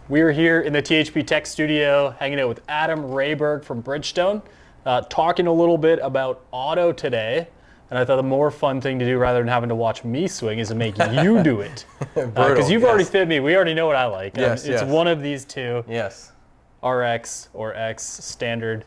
We are here in the THP Tech Studio hanging out with Adam Rehberg from Bridgestone, talking a little bit about OTTO today. And I thought the more fun thing to do rather than having to watch me swing is to make you do it. Because you've already fit me. We already know what I like. It's one of these two. Yes. RX or X standard.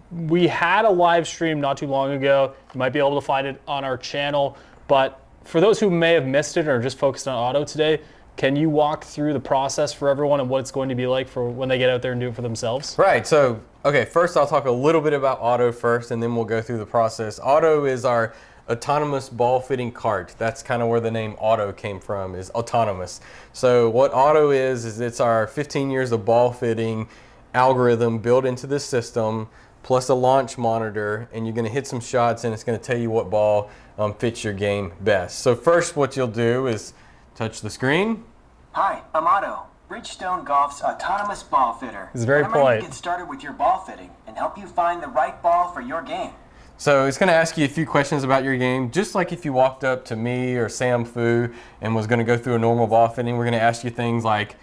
We had a live stream not too long ago. You might be able to find it on our channel. But for those who may have missed it or just focused on OTTO today, can you walk through the process for everyone and what it's going to be like for when they get out there and do it for themselves? Right. So, okay, first I'll talk a little bit about OTTO first, and then we'll go through the process. OTTO is our autonomous ball fitting cart. That's kind of where the name OTTO came from, is autonomous. So what OTTO is it's our 15 years of ball fitting algorithm built into the system, plus a launch monitor, and you're going to hit some shots and it's going to tell you what ball fits your game best. So first what you'll do is touch the screen. Hi, I'm OTTO, Bridgestone Golf's autonomous ball fitter. It's very I'm polite. ready to get started with your ball fitting and help you find the right ball for your game. So it's going to ask you a few questions about your game, just like if you walked up to me or Sam Fu and was going to go through a normal ball fitting. We're going to ask you things like,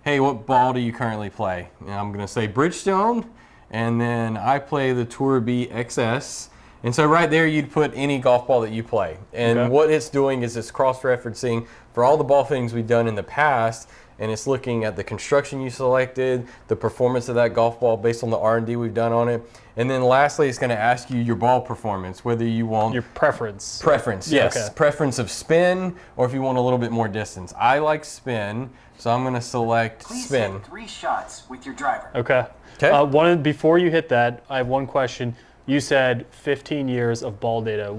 hey, what ball do you currently play? And I'm going to say Bridgestone, and then I play the Tour B XS. And so right there you'd put any golf ball that you play. And what it's doing is it's cross-referencing for all the ball fittings we've done in the past, and it's looking at the construction you selected, the performance of that golf ball based on the R&D we've done on it. And then lastly, it's going to ask you your ball performance, whether you want... Your preference. Preference, yes. Preference of spin, or if you want a little bit more distance. I like spin, so I'm going to select spin. Please hit 3 shots with your driver. Okay. Before you hit that, I have one question. You said 15 years of ball data.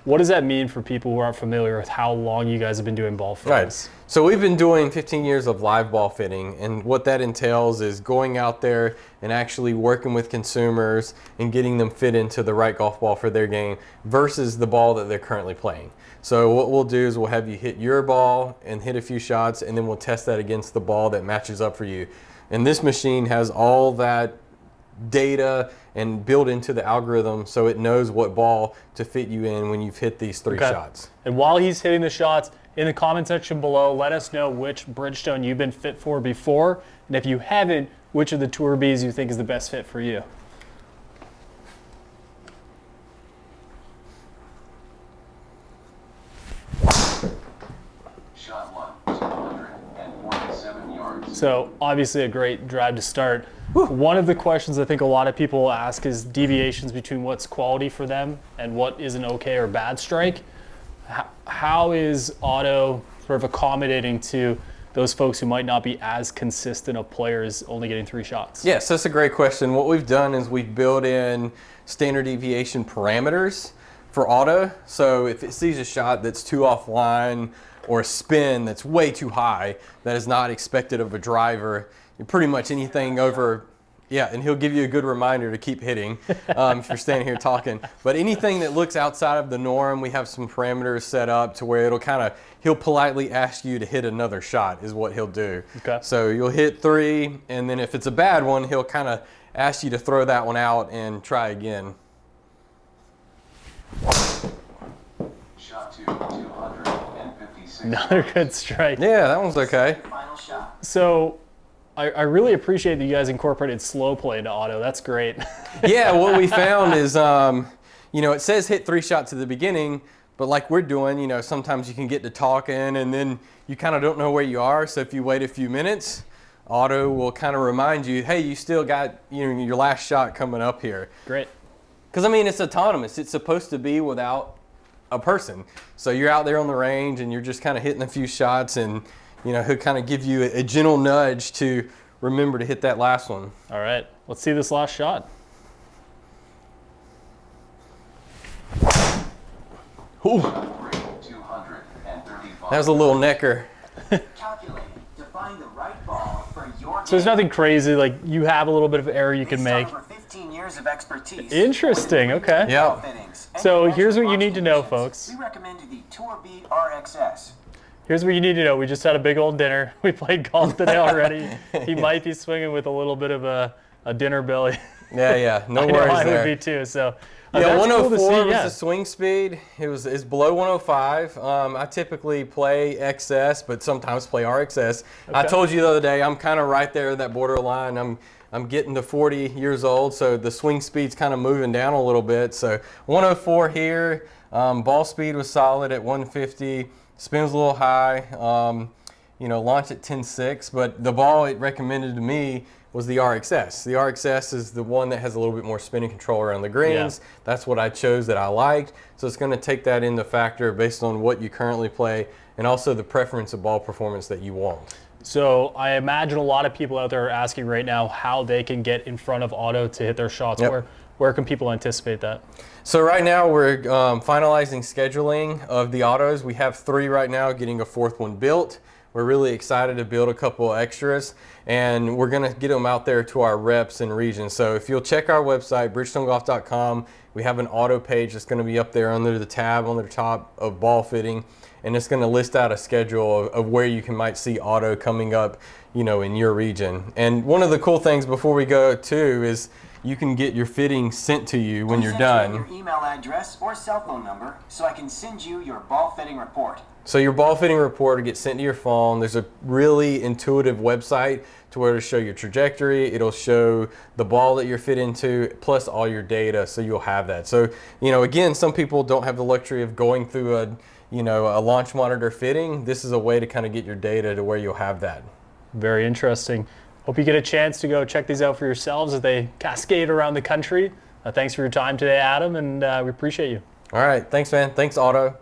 What does that mean for people who aren't familiar with how long you guys have been doing ball fittings? Right. So we've been doing 15 years of live ball fitting, and what that entails is going out there and actually working with consumers and getting them fit into the right golf ball for their game versus the ball that they're currently playing. So what we'll do is we'll have you hit your ball and hit a few shots, and then we'll test that against the ball that matches up for you. And this machine has all that data and built into the algorithm so it knows what ball to fit you in when you've hit these 3 shots. And while he's hitting the shots, in the comment section below, let us know which Bridgestone you've been fit for before, and if you haven't, which of the Tour Bs you think is the best fit for you. Shot 1, 247 yards. So obviously a great drive to start. One of the questions I think a lot of people will ask is deviations between what's quality for them and what is an okay or bad strike. How is OTTO sort of accommodating to those folks who might not be as consistent of players only getting 3 shots? Yes, that's a great question. What we've done is we've built in standard deviation parameters for OTTO. So if it sees a shot that's too offline or a spin that's way too high that is not expected of a driver, pretty much anything over, and he'll give you a good reminder to keep hitting if you're standing here talking. But anything that looks outside of the norm, we have some parameters set up to where he'll politely ask you to hit another shot is what he'll do. Okay. So you'll hit 3, and then if it's a bad one, he'll kind of ask you to throw that one out and try again. Shot 2, 256. Another good strike. Yeah, that one's okay. Final shot. So I really appreciate that you guys incorporated slow play into OTTO. That's great. Yeah, what we found is, it says hit 3 shots at the beginning, but like we're doing, sometimes you can get to talking and then you kind of don't know where you are. So if you wait a few minutes, OTTO will kind of remind you, hey, you still got your last shot coming up here. Great. Because, it's autonomous. It's supposed to be without a person. So you're out there on the range and you're just kind of hitting a few shots, and he'll kind of give you a gentle nudge to remember to hit that last one. All right, let's see this last shot. Ooh. 235. That was a little necker. Calculating to find the right ball for your So there's nothing crazy, like you have a little bit of error you can make. Over 15 years of expertise. Interesting, okay. Yeah. So here's what you need to know, folks. We recommend the Tour B RXS. Here's what you need to know. We just had a big old dinner. We played golf today already. He might be swinging with a little bit of a dinner belly. Yeah, no I know worries I there. would be too. So Yeah, That's cool to 104 see, was yeah. the swing speed. It's below 105. I typically play XS, but sometimes play RXS. I Okay. told you the other day, I'm kind of right there, that borderline. I'm getting to 40 years old, so the swing speed's kind of moving down a little bit. So 104 here. Ball speed was solid at 150. Spins a little high. Launch at 10.6, but the ball it recommended to me was the RXS. The RXS is the one that has a little bit more spinning control around the greens. Yeah. That's what I chose that I liked. So it's going to take that into factor based on what you currently play and also the preference of ball performance that you want. So I imagine a lot of people out there are asking right now how they can get in front of Otto to hit their shots. Yep. Where can people anticipate that? So right now we're finalizing scheduling of the autos. We have 3 right now, getting a 4th one built. We're really excited to build a couple extras, and we're going to get them out there to our reps and regions. So if you'll check our website, bridgestonegolf.com, we have an auto page that's going to be up there under the tab on the top of ball fitting, and it's going to list out a schedule of where you might see auto coming up, in your region. And one of the cool things before we go too is you can get your fitting sent to you when you're Please enter done. your email address or cell phone number so I can send you your ball fitting report. So your ball fitting report will get sent to your phone. There's a really intuitive website to where it'll show your trajectory. It'll show the ball that you're fit into, plus all your data, so you'll have that. So, again, some people don't have the luxury of going through a launch monitor fitting. This is a way to kind of get your data to where you'll have that. Very interesting. Hope you get a chance to go check these out for yourselves as they cascade around the country. Thanks for your time today, Adam, and we appreciate you. All right. Thanks, man. Thanks, Otto.